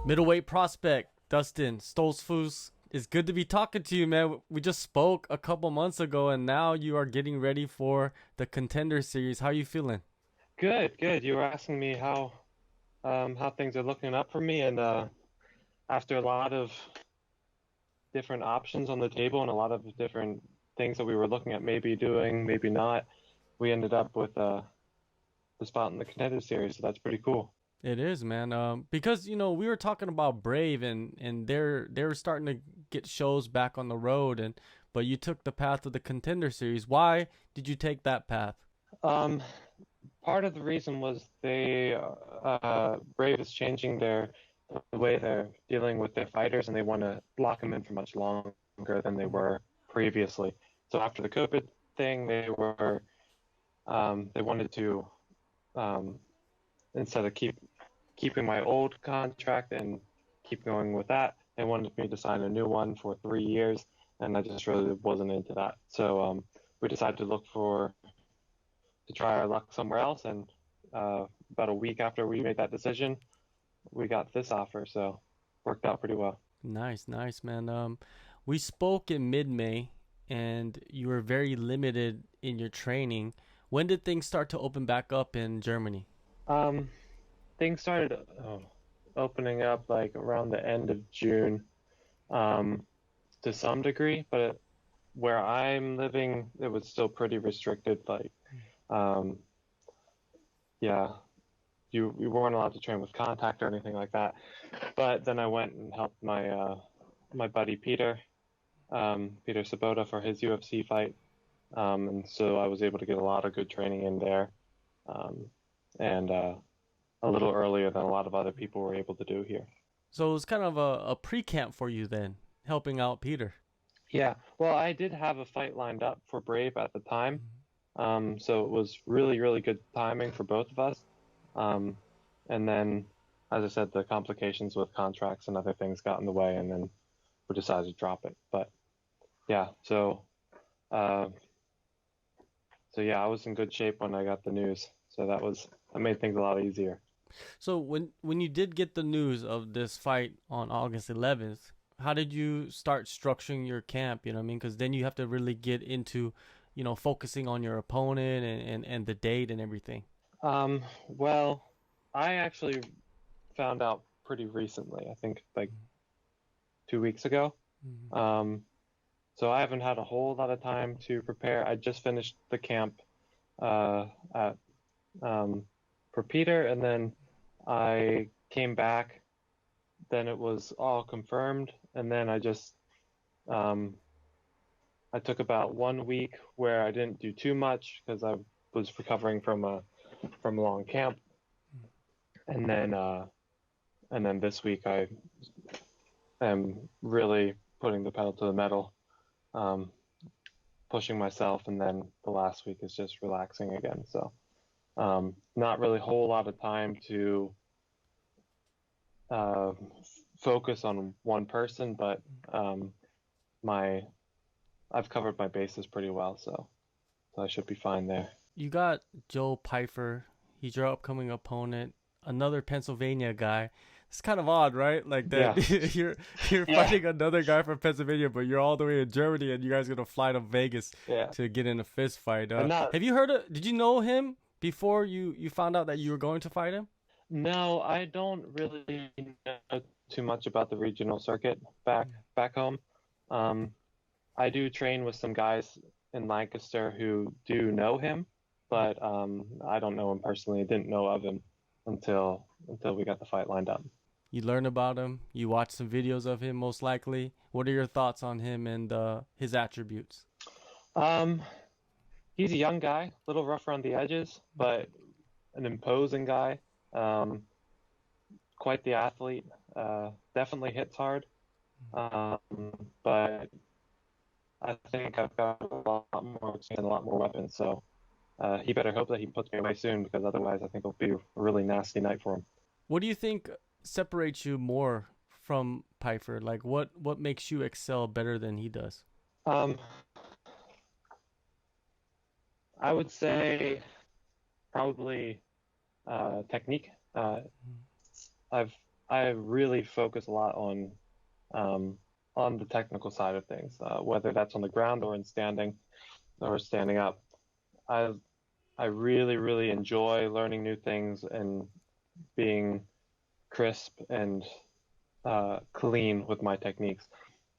Middleweight prospect Dustin Stoltzfus. It's good to be talking to you, man. We just spoke a couple months ago, and now you are getting ready for the Contender series. How are you feeling? Good, good. You were asking me how things are looking up for me, and after a lot of different options on the table and a lot of different things that we were looking at, maybe doing, maybe not, we ended up with the spot in the Contender series. So that's pretty cool. It is, man. Because we were talking about Brave, and they're starting to get shows back on the road, and but you took the path of the Contender series. Why did you take that path? Um, Part of the reason was they Brave is changing the way they're dealing with their fighters, and they want to lock them in for much longer than they were previously. So after the COVID thing, they wanted to um, instead of keeping my old contract and keep going with that, they wanted me to sign a new one for 3 years, and I just really wasn't into that. So we decided to try our luck somewhere else, and about a week after we made that decision, we got this offer, so worked out pretty well. Nice, nice, man. We spoke in mid-May, and you were very limited in your training. When did things start to open back up in Germany? Um, Things started opening up like around the end of June, um, to some degree, but where I'm living, it was still pretty restricted. Um, yeah, you weren't allowed to train with contact or anything like that. But then I went and helped my buddy Peter Sabota for his UFC fight, and so I was able to get a lot of good training in there, um, and a little earlier than a lot of other people were able to do here. So it was kind of a pre-camp for you then, helping out Peter. Yeah, well, I did have a fight lined up for Brave at the time, so it was really, really good timing for both of us. Um, and then, as I said, the complications with contracts and other things got in the way, and then we decided to drop it. But yeah, uh, yeah, I was in good shape when I got the news, so that made things a lot easier. So when you did get the news of this fight on August 11th, how did you start structuring your camp? You know what I mean? Because then you have to really get into, focusing on your opponent and the date and everything. Well, I actually found out pretty recently. I think like 2 weeks ago. Mhm. Um, so I haven't had a whole lot of time to prepare. I just finished the camp uh, at for Peter, and then I came back. Then it was all confirmed, and then um, I took about 1 week where I didn't do too much because I was recovering from a long camp, and then this week I am really putting the pedal to the metal, um, pushing myself, and then the last week is just relaxing again. So not really a whole lot of time to uh, focus on one person, but my I've covered my bases pretty well, so I should be fine there. You got Joe Pyfer. He's your upcoming opponent. Another Pennsylvania guy. It's kind of odd, right? Like Yeah, that you're yeah, fighting another guy from Pennsylvania, but you're all the way in Germany, and you guys gonna fly to Vegas yeah. to get in a fist fight. And not Have you heard of? Did you know him before you found out that you were going to fight him? No, I don't really know too much about the regional circuit back home. Um, I do train with some guys in Lancaster who do know him, but I don't know him personally. I didn't know of him until we got the fight lined up. You learn about him. You watch some videos of him, most likely. What are your thoughts on him and his attributes? Um, he's a young guy, a little rough around the edges, but an imposing guy. Um, Quite the athlete. Definitely hits hard. Um, but I think I've got a lot more experience and a lot more weapons. So he better hope that he puts me away soon, because otherwise I think it'll be a really nasty night for him. What do you think separates you more from Piper? Like what makes you excel better than he does? Um, I would say probably technique. I've I really focus a lot on the technical side of things, whether that's on the ground or in standing or standing up. I I really, really enjoy learning new things and being crisp and clean with my techniques.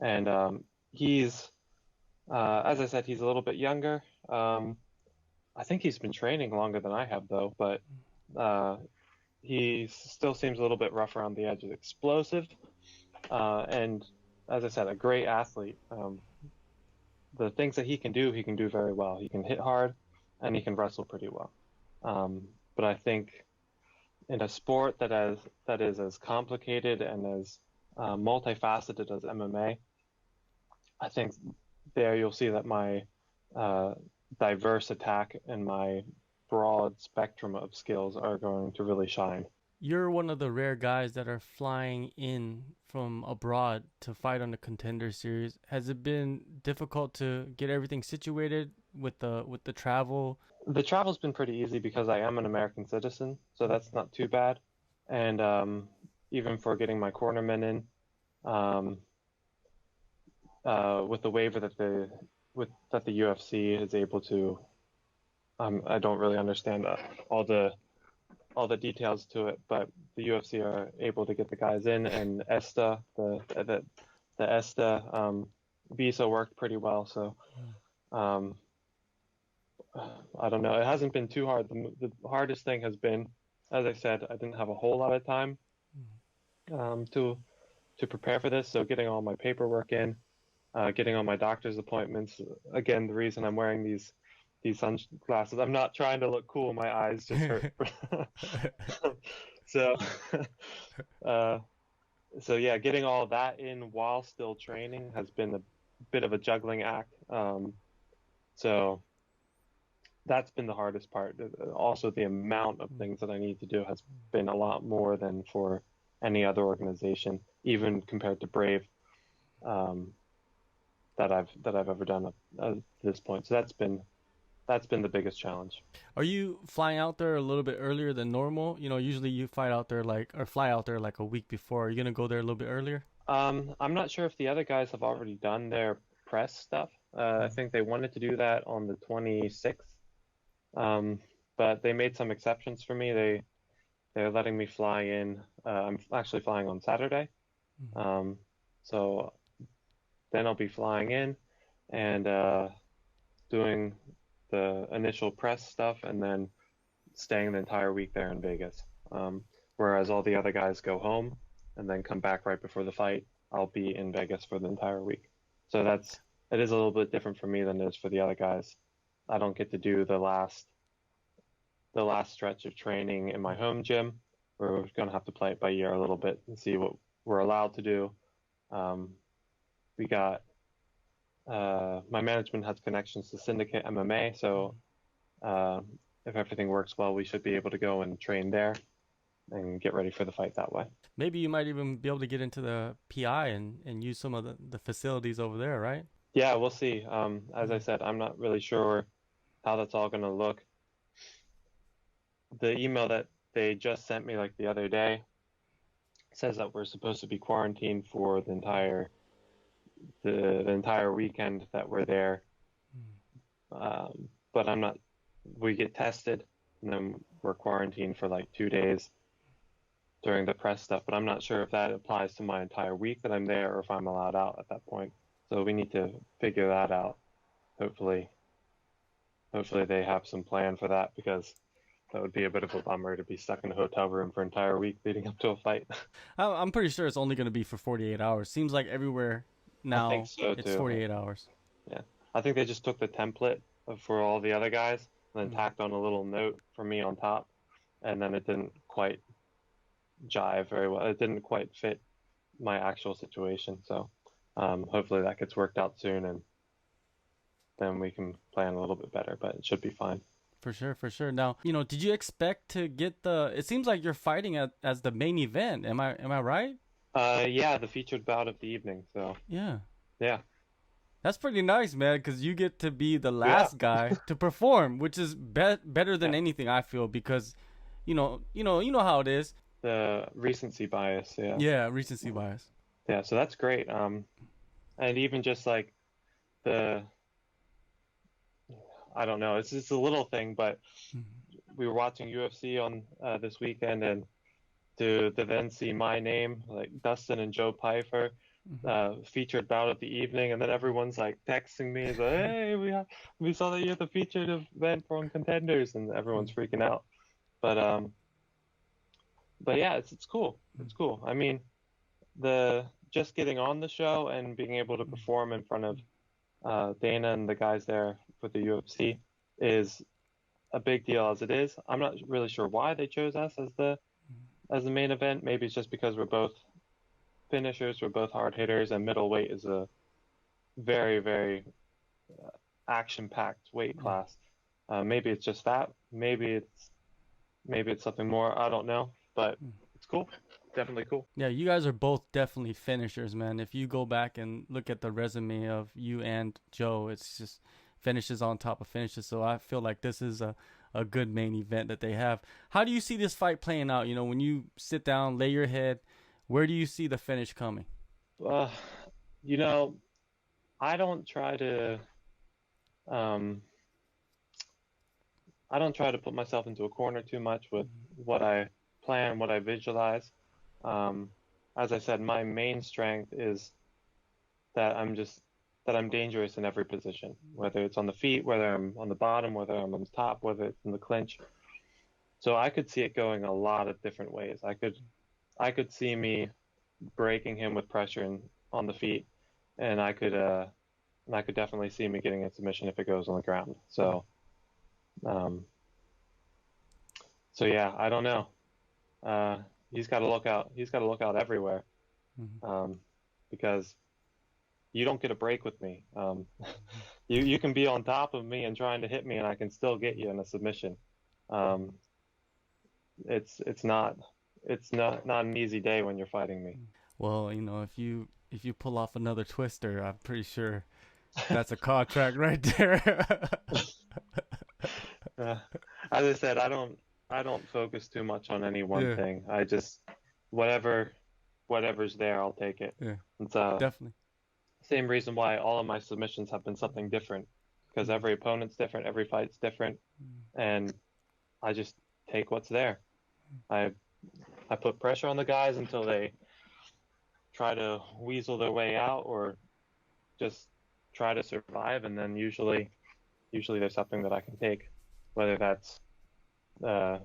And he's, as I said, he's a little bit younger. I think he's been training longer than I have, though, but uh, he still seems a little bit rough around the edges, explosive, and as I said, a great athlete. The things that he can do very well. He can hit hard, and he can wrestle pretty well. But I think in a sport that is as complicated and as multifaceted as MMA, I think there you'll see that my uh, diverse attack and my broad spectrum of skills are going to really shine. You're one of the rare guys that are flying in from abroad to fight on the Contender series. Has it been difficult to get everything situated with the travel? The travel's been pretty easy because I am an American citizen, so that's not too bad. And even for getting my cornermen in, um, with the waiver that the UFC is able to, I don't really understand all the details to it, but the UFC are able to get the guys in, and the ESTA visa worked pretty well. So um, I don't know. It hasn't been too hard. The hardest thing has been, as I said, I didn't have a whole lot of time to prepare for this. So getting all my paperwork in, getting all my doctor's appointments. Again, the reason I'm wearing these sunglasses, I'm not trying to look cool. My eyes just hurt. So, uh, so yeah, getting all that in while still training has been a bit of a juggling act. So that's been the hardest part. Also, the amount of things that I need to do has been a lot more than for any other organization, even compared to Brave, that I've ever done at this point. So that's been the biggest challenge. Are you flying out there a little bit earlier than normal? You know, usually you fight out there like or fly out there like a week before. Are you gonna go there a little bit earlier? I'm not sure if the other guys have already done their press stuff. I think they wanted to do that on the 26th, but they made some exceptions for me. They're letting me fly in. I'm actually flying on Saturday, so then I'll be flying in and doing the initial press stuff, and then staying the entire week there in Vegas. Whereas all the other guys go home and then come back right before the fight. I'll be in Vegas for the entire week. So it is a little bit different for me than it is for the other guys. I don't get to do the last stretch of training in my home gym. We're going to have to play it by ear a little bit and see what we're allowed to do. We got my management has connections to Syndicate MMA, so if everything works well, we should be able to go and train there and get ready for the fight that way. Maybe you might even be able to get into the PI and use some of the facilities over there, right? Yeah, we'll see. As I said, I'm not really sure how that's all going to look. The email that they just sent me like the other day says that we're supposed to be quarantined for the entire weekend that we're there. But I'm not. We get tested and then we're quarantined for like 2 days during the press stuff. But I'm not sure if that applies to my entire week that I'm there or if I'm allowed out at that point. So we need to figure that out. Hopefully they have some plan for that, because that would be a bit of a bummer to be stuck in a hotel room for an entire week leading up to a fight. I'm pretty sure it's only going to be for 48 hours. Seems like everywhere now I think so, it's too. 48 hours. Yeah. I think they just took the template for all the other guys and then tacked on a little note for me on top. And then it didn't quite jive very well. It didn't quite fit my actual situation. So hopefully that gets worked out soon, and then we can plan a little bit better, but it should be fine. For sure, for sure. Now, did you expect to get it seems like you're fighting as the main event. Am I right? Yeah, the featured bout of the evening. So Yeah. yeah. That's pretty nice, man, because you get to be the last guy to perform, which is better than anything, I feel, because, you know how it is. the recency bias. Yeah. Yeah, recency bias. Yeah. So that's great. And even just like the, I don't know, it's just a little thing, but Mhm. we were watching UFC on this weekend, and to then see my name, like Dustin and Joe Pyfer, Mhm. featured bout of the evening, and then everyone's like texting me, like, "Hey, we saw that you're the featured event from Contenders," and everyone's Mhm. freaking out. But yeah, it's cool. It's cool. I mean, the just getting on the show and being able to perform in front of Dana and the guys there for the UFC is a big deal as it is. I'm not really sure why they chose us as the main event. Maybe it's just because we're both finishers, we're both hard hitters, and middleweight is a very, very action-packed weight Yeah. class. Maybe it's just that. Maybe it's something more. I don't know, but it's cool. Definitely cool. Yeah, you guys are both definitely finishers, man. If you go back and look at the resume of you and Joe, it's just finishes on top of finishes. So I feel like this is a good main event that they have. How do you see this fight playing out? You know, when you sit down, lay your head, where do you see the finish coming? Uh, you know, I don't try to um, I don't try to put myself into a corner too much with what I plan, what I visualize. Um, as I said, my main strength is that I'm dangerous in every position, whether it's on the feet, whether I'm on the bottom, whether I'm on the top, whether it's in the clinch. So I could see it going a lot of different ways. I could see me breaking him with pressure on the feet, and I could definitely see me getting a submission if it goes on the ground. Um, so yeah, I don't know. Uh, he's got to look out. He's got to look out everywhere, Mm-hmm. um, because you don't get a break with me. You can be on top of me and trying to hit me, and I can still get you in a submission. Um, it's not an easy day when you're fighting me. Well, you know, if you pull off another twister, I'm pretty sure that's a contract right there. Uh, as I said, I don't focus too much on any one Yeah, thing. I just whatever whatever's there, I'll take it. yeah, It's definitely. same reason why all of my submissions have been something different, because Mm, every opponent's different, every fight's different, mm, and I just take what's there. I I put pressure on the guys until they try to weasel their way out or just try to survive, and then usually there's something that I can take, whether that's uh,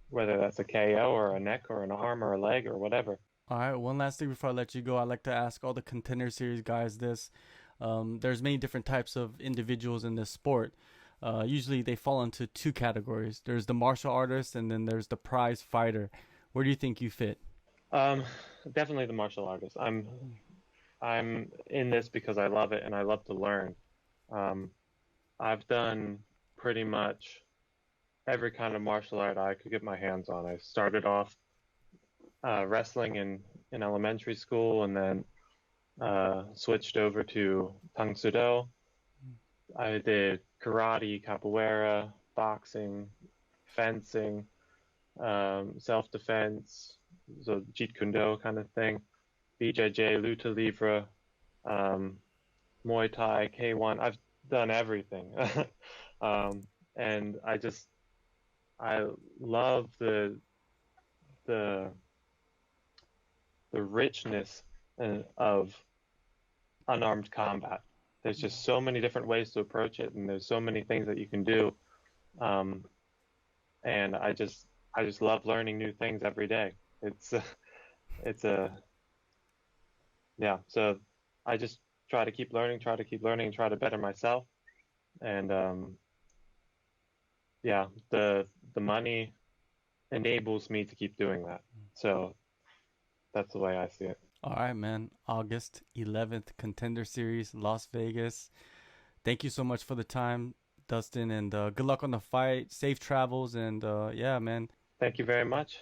whether that's a KO or a neck or an arm or a leg or whatever. All right, one last thing before I let you go. I like to ask all the Contender Series guys this. There's many different types of individuals in this sport. Usually they fall into two categories. There's the martial artist and then there's the prize fighter. Where do you think you fit? Um, Definitely the martial artist. I'm in this because I love it and I love to learn. Um, I've done pretty much every kind of martial art I could get my hands on. I started off wrestling in elementary school, and then switched over to Tang Soo Do. I did karate, capoeira, boxing, fencing, self-defense, so Jeet Kune Do kind of thing, BJJ, luta livre, um, Muay Thai, K1. I've done everything, um, and I love the the richness of unarmed combat. There's just so many different ways to approach it, and there's so many things that you can do. Um, and I just love learning new things every day. It's it's a yeah. So I just try to keep learning, and try to better myself. And yeah, the money enables me to keep doing that. So that's the way I see it. All right, man. August 11th, Contender Series, Las Vegas. Thank you so much for the time, Dustin, and good luck on the fight. Safe travels, and yeah, man. Thank you very much.